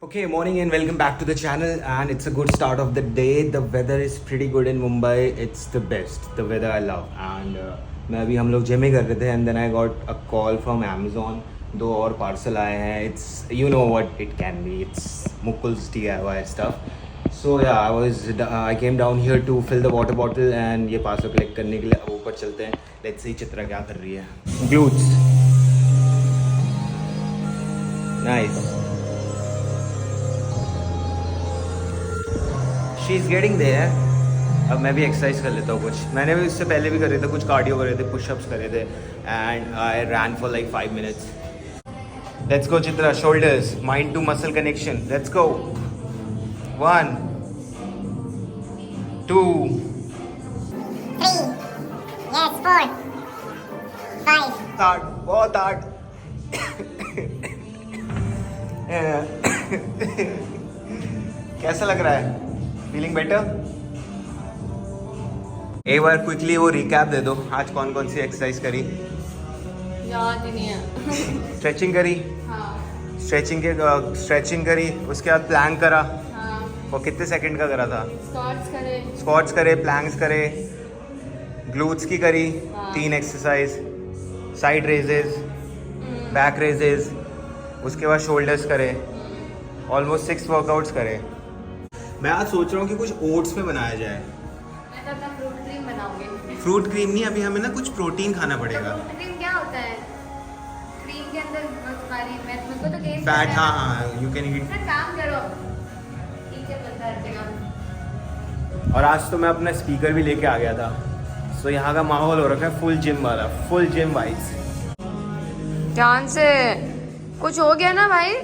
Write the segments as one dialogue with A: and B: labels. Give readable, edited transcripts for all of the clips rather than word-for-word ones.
A: Okay, morning and welcome back to the channel. And it's a good start of the day. The weather is pretty good in Mumbai. It's the best. The weather I love. And मैं अभी हम लोग gym ही कर रहे थे and then I got a call from Amazon. दो और parcel आए हैं. It's you know what it can be. It's Mukul's DIY stuff. So yeah, I came down here to fill the water bottle and ये parcel collect करने के लिए अब ऊपर चलते हैं. Let's see चित्रा क्या कर रही है. Glutes. Nice. She is getting there. अब मैं भी एक्सरसाइज कर लेता हूँ कुछ. मैंने भी इससे पहले भी करे थे, कुछ कार्डियो करे थे, पुशअप्स करे थे and I ran for like 5 minutes. Let's go Chitra. Shoulders, mind to muscle connection. Let's go. 1 2
B: 3, yes, 4, 5.
A: Hard, बहुत हार्ड. कैसा लग रहा है? Feeling better? एक बार क्विकली वो रिकैप दे दो. आज कौन कौन सी एक्सरसाइज करी?
C: याद ही नहीं है.
A: स्ट्रेचिंग करी.
C: हाँ
A: स्ट्रेचिंग करी. उसके बाद प्लैंक करा.
C: हाँ.
A: और कितने सेकंड का करा था?
C: स्क्वाट्स करे.
A: प्लैंक्स करे. ग्लूट्स की करी.
C: हाँ.
A: 3 exercise. Side raises, back raises. उसके बाद शोल्डर्स करे. ऑलमोस्ट 6 वर्कआउट्स करे. मैं आज सोच रहा हूँ कि कुछ ओट्स में बनाया जाए.
C: मैं तो अपना फ्रूट क्रीम बनाऊंगी.
A: फ्रूट क्रीम नहीं, अभी हमें ना कुछ प्रोटीन खाना पड़ेगा.
C: फ्रूट क्रीम क्या होता है? क्रीम के अंदर तुम्हारी मेरे को तो गेन
A: फैट. हाँ, यू कैन ईट.
C: सर काम करो. ठीक है, बंदा हटेगा.
A: और आज तो मैं अपना स्पीकर भी लेके आ गया था. सो यहाँ का माहौल हो रखा है फुल जिम वाला. Full gym vibes.
C: ध्यान से. कुछ हो गया ना भाई?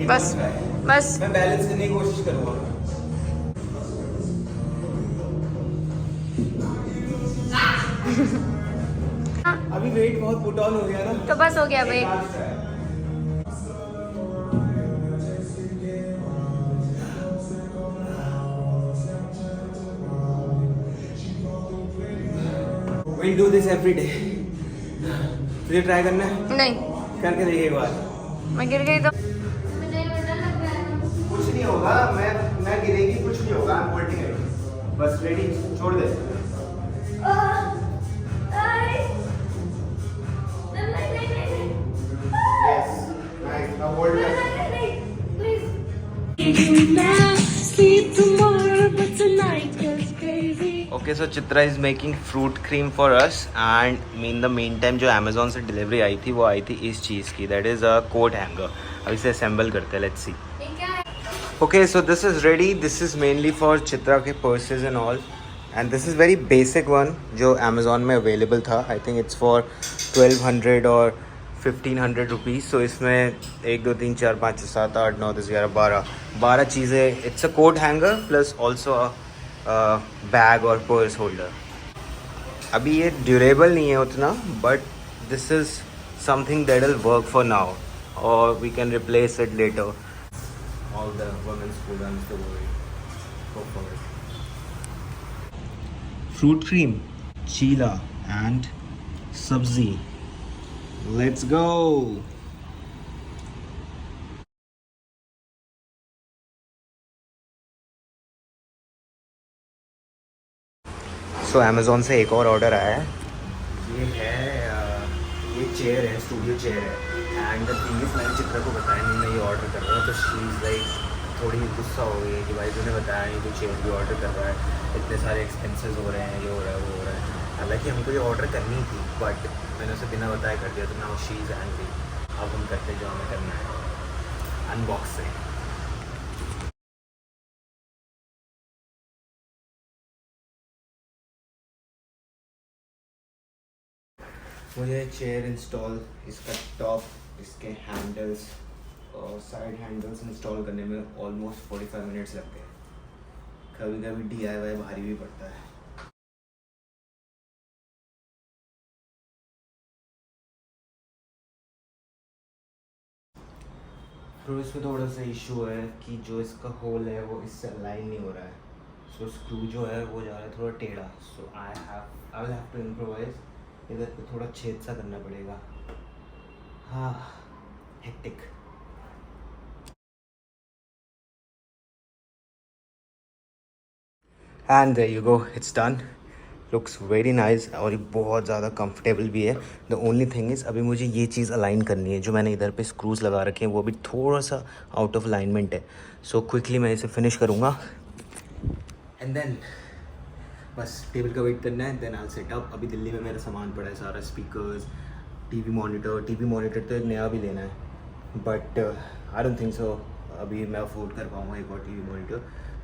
C: बस बस.
A: मैं बैलेंस करने की कोशिश करूँगा. अभी वेट बहुत पुट ऑन हो गया ना.
C: तो बस हो गया भाई.
A: We'll do this every day. तुझे ट्राई करना है?
C: नहीं,
A: करके देखिए एक बार.
C: मैं गिर गई तो
A: कुछ नहीं होगा. मैं गिरेगी कुछ नहीं होगा. I'm holding it. बस रेडी. छोड़ दे. Yes. Nice. Now hold it. Okay, so Chitra is making fruit cream for us and in the meantime जो Amazon से डिलीवरी आई थी वो आई थी इस चीज़ की. That is a coat hanger. अब इसे assemble करते हैं. Let's see. Okay, so this is ready. This is mainly for Chitra के purses and all. And this is very basic one जो Amazon में available था. I think it's for 1200 और 1500 rupees. So इसमें 1 2 3 4 5 6 7 8 9 10 11 12 चीज़ें. It's a coat hanger plus also a bag और purse holder. अभी ये ड्यूरेबल नहीं है उतना, but this is something that will work for now और we can replace it later. All the women's programs the go for it. Fruit cream, chilla and sabzi. Let's go. So Amazon से एक और order आया है. ये चेयर है, studio chair है. And the thing is मैंने चित्रा को बताया नहीं मैं ये ऑर्डर कर रहा हूँ. तो शी इज़ लाइक थोड़ी गुस्सा हो गई कि भाई तूने बताया नहीं, तू चेयर भी ऑर्डर कर रहा है, इतने सारे एक्सपेंसेस हो रहे हैं, ये हो रहा है वो हो रहा है. हालांकि हमको ये ऑर्डर करनी थी बट मैंने उसे बिना बताया कर दिया. तो नाउ शी इज़ एंग्री. अब हम करते जो हमें करना है, अनबॉक्सिंग. मुझे चेयर इंस्टॉल, इसका टॉप, इसके हैंडल्स और साइड हैंडल्स इंस्टॉल करने में ऑलमोस्ट 45 मिनट्स लग गए. कभी कभी DIY भारी भी पड़ता है. फिर इसमें थोड़ा सा इशू है कि जो इसका होल है वो इससे अलाइन नहीं हो रहा है. सो स्क्रू जो है वो जा रहा है थोड़ा टेढ़ा, so I will have to improvise. इधर पे थोड़ा छेद सा करना पड़ेगा। हाँ, hectic. And there you go, it's done. Looks very nice और ये बहुत ज़्यादा कंफर्टेबल भी है। द ओनली थिंग इज़ अभी मुझे ये चीज़ अलाइन करनी है, जो मैंने इधर पे स्क्रूज लगा रखे हैं वो अभी थोड़ा सा आउट ऑफ अलाइनमेंट है। सो क्विकली मैं इसे फिनिश करूँगा एंड देन बस टेबल का वेट करना है, देन आई सेट अप। अभी दिल्ली में मेरा सामान पड़ा है सारा, स्पीकर्स, टीवी मॉनिटर तो एक नया भी लेना है, but I don't think so अभी मैं अफोर्ड कर पाऊँगा एक और टीवी मॉनिटर।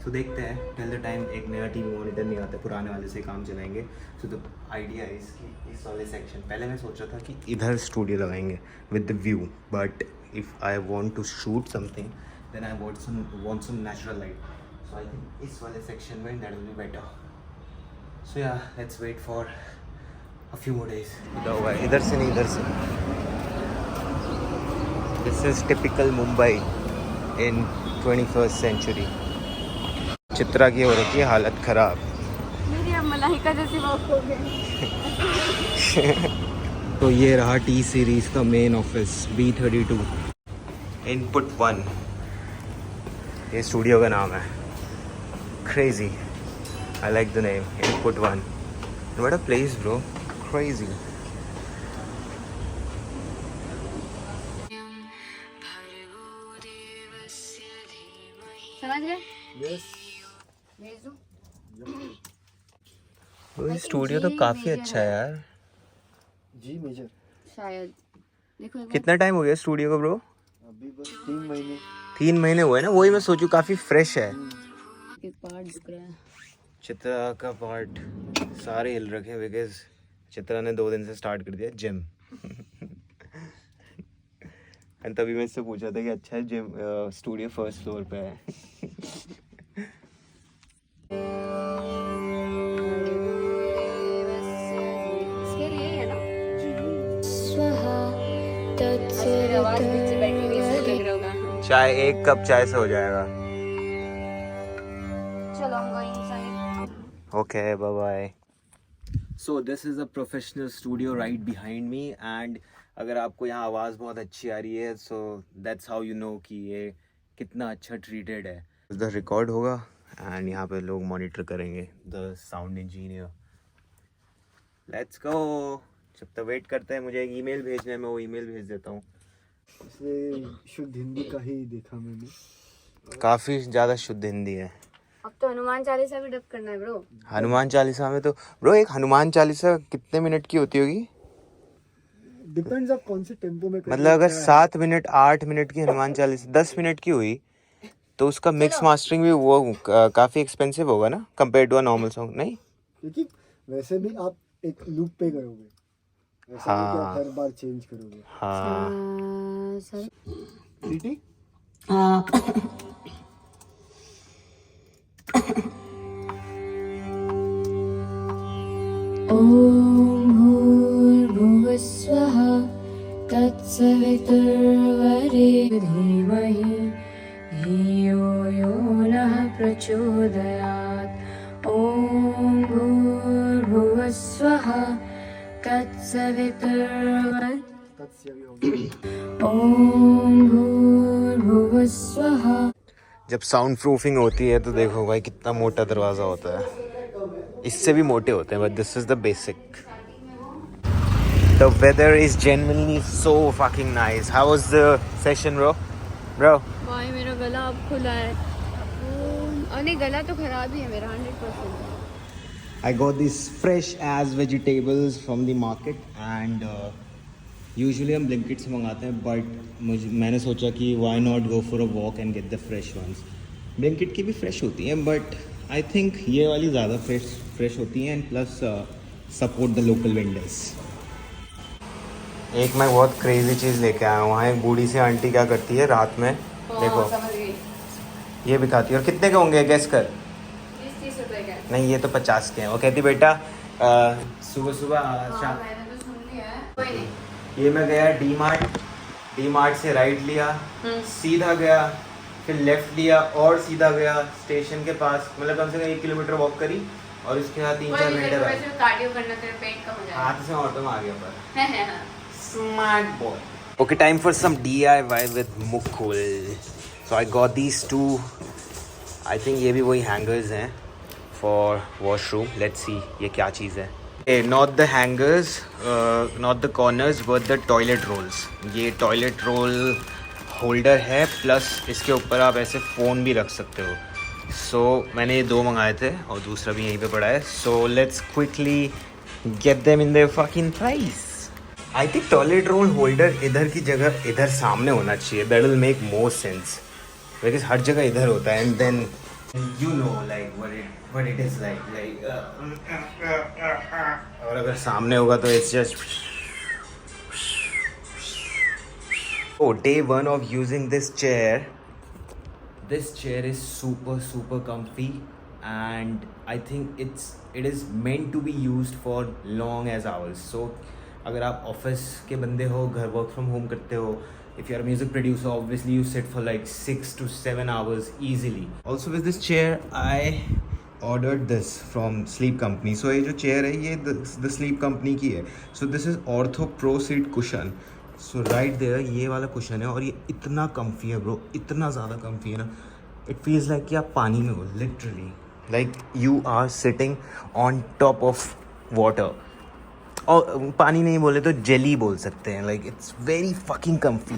A: सो देखते हैं, टिल द टाइम एक नया टीवी मॉनिटर नहीं आता, पुराने वाले से काम चलाएंगे। सो द आइडिया इज़ कि इस वाले सेक्शन, पहले मैं सोच रहा था कि इधर स्टूडियो लगाएंगे with the view, but if I want to shoot something then I want some natural light. So I think इस वाले सेक्शन में that will be better. So yeah let's wait for a few more days. इधर से नहीं, इधर से। This is typical Mumbai in 21st century. Chitra की हो रखी है हालत खराब।
C: मेरी अब मलाइका जैसी वॉक हो गई।
A: तो ये रहा टी सीरीज का मेन ऑफिस, B32 इनपुट 1, ये स्टूडियो का नाम है। Crazy, I like the name input 1। What a place bro, crazy.
C: समझ गए?
D: यस।
C: भेज दूं?
A: ये स्टूडियो तो काफ़ी अच्छा है यार।
D: G major.
C: शायद देखो एक बार।
A: कितना टाइम हो गया स्टूडियो को ब्रो?
D: अभी बस 3 महीने।
A: 3 महीने हुए ना, वही मैं सोचूं काफ़ी फ्रेश है।
C: एक पार्ट दिख रहा है।
A: चित्रा का पार्ट सारे हिल रखे हैं बिकॉज चित्रा ने 2 दिन से स्टार्ट कर दिया जिम। एंड तभी मैं इससे पूछा था कि अच्छा है जिम, स्टूडियो फर्स्ट फ्लोर पे है।
C: इसके लिए है ना?
D: जी
C: ऐसे मेरी आवाज बीच से बैठी हुई है, लग रहा होगा।
A: चाय, 1 कप चाय से हो जाएगा।
C: चलो हम going inside.
A: Okay, bye bye. So this is a professional studio right behind me, and अगर आपको यहाँ आवाज़ बहुत अच्छी आ रही है so that's how you know कि ये कितना अच्छा ट्रीटेड है। इधर रिकॉर्ड होगा एंड यहाँ पे लोग मॉनिटर करेंगे, the sound engineer. Let's go. जब तक वेट करते हैं, मुझे एक ईमेल भेजना है, मैं वो ईमेल भेज देता हूँ।
D: इसमें शुद्ध हिंदी का ही देखा मैंने।
A: काफ़ी ज़्यादा शुद्ध हिंदी है।
C: अब तो हनुमान चालीसा भी डब करना है ब्रो।
A: हनुमान चालीसा में तो ब्रो, एक हनुमान चालीसा कितने मिनट की होती होगी?
D: डिपेंड्स आप कौन से टेम्पो में कर
A: मतलब
D: रहे हो,
A: अगर
D: क्या है।
A: 7 मिनट 8 मिनट की हनुमान चालीसा 10 मिनट की हुई तो उसका मिक्स मास्टरिंग भी वो काफ़ी एक्सपेंसिव होगा ना compare to a normal song, नहीं?
D: क्योंकि वैसे भी आप एक लूप पे करोगे, ऐसा नहीं कि आप हर बार चेंज करोगे।
A: हाँ।
C: सर
D: सीटी
C: ॐ भूर्भुवस्वः तत्सवितुर्वरे धीमहि धियो यो नः प्रचोदयात्। ॐ भूर्भुवस्वः तत्सवितुर्वरे
D: तत्स्य भी होगा।
C: ॐ भूर्भुवस्वः।
A: जब साउंड प्रूफिंग होती है तो देखो भाई कितना मोटा दरवाज़ा होता है, इससे भी मोटे होते हैं, but this is the basic. The weather is genuinely so fucking nice. How was the session bro?
C: भाई मेरा गला अब खुला है। और नहीं, गला तो खराब ही है मेरा 100%।
A: I got these fresh as vegetables from the market and usually हम Blinkit से मंगाते हैं, but मैंने सोचा कि why not go for a walk and get the fresh ones. Blinkit की भी fresh होती हैं, but I think ये वाली ज़्यादा fresh होती हैं, and plus support the local vendors. एक मैं बहुत क्रेजी चीज़ लेके आया हूँ। वहाँ एक बूढ़ी सी आंटी क्या करती है रात में, देखो
C: समझ गई।
A: ये भी खाती है। और कितने के होंगे गैस कर?
C: 20-30 रुपए का।
A: नहीं, ये तो 50 के हैं। वो कहती बेटा सुबह सुबह शाम।
C: मैंने तो सुन लिया है, कोई नहीं।
A: ये मैं गया डी मार्ट से राइट लिया, सीधा गया फिर लेफ्ट लिया और सीधा गया स्टेशन के पास, मतलब कम से कम 1 किलोमीटर वॉक करी और उसके बाद 3-4 घंटे बाद
C: कार्डियो करना तेरे पेट कम हो जाएगा।
A: हाथ से ऑटो में आ गया पर
C: हाँ।
A: Smart boy. Okay, time for some DIY with Mukul. So I got these 2, I think ये भी वही हैंगर्स हैं फॉर वॉशरूम। लेट्स सी ये क्या चीज़ है। Not the hangers, not the corners but the toilet rolls. ये टॉयलेट रोल होल्डर है, प्लस इसके ऊपर आप ऐसे फ़ोन भी रख सकते हो। सो मैंने ये 2 मंगाए थे और दूसरा भी यहीं पे पड़ा है। So let's quickly get them in their fucking price. I think toilet roll holder इधर की जगह इधर सामने होना चाहिए, that will make more sense, because हर जगह इधर होता है। And then you know like what it is like और अगर सामने होगा तो it's just. Oh, day 1 of using this chair. This chair is super comfy, and I think it is meant to be used for long as hours. So, अगर आप office के बंदे हो, घर वर्क फ्रॉम होम करते हो, if you are a music producer, obviously you sit for like 6 to 7 hours easily. Also with this chair, I ordered this from Sleep Company. So ये जो chair है ये the Sleep Company की है. So this is Ortho Pro Seat Cushion. So right there ये वाला cushion है और ये इतना कम्फी है ब्रो, इतना ज़्यादा कम्फी है ना, इट फील्स लाइक कि आप पानी में हो, literally like you are sitting on top of water. और पानी नहीं बोले तो जेली बोल सकते हैं, like it's very fucking comfy.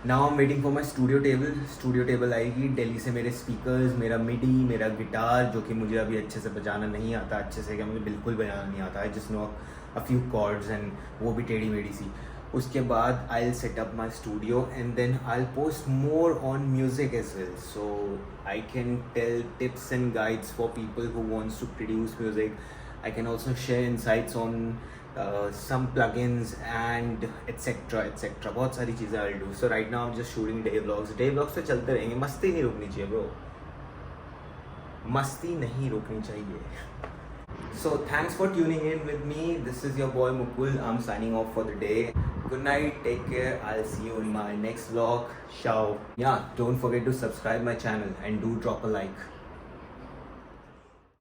A: Now I am waiting for my studio table आएगी दिल्ली से। मेरे स्पीकर्स, मेरा मिडी, मेरा गिटार जो कि मुझे अभी अच्छे से बजाना नहीं आता, अच्छे से क्या मुझे बिल्कुल बजाना नहीं आता, I just know a few chords and वो भी टेढ़ी मेढ़ी सी। उसके बाद I will set up my studio and then I will post more on music as well, so I can tell tips and guides for people who wants to produce music. I can also share insights on some plugins and etc. बहुत सारी चीज़ें I will do. So right now I am just shooting day vlogs तो चलते रहेंगे, मस्ती नहीं रुकनी चाहिए bro, मस्ती नहीं रुकनी चाहिए। So thanks for tuning in with me. This is your boy Mukul. I'm signing off for the day. Good night, take care. I'll see you in my next vlog. Ciao. Yeah, don't forget to subscribe my channel and do drop a like.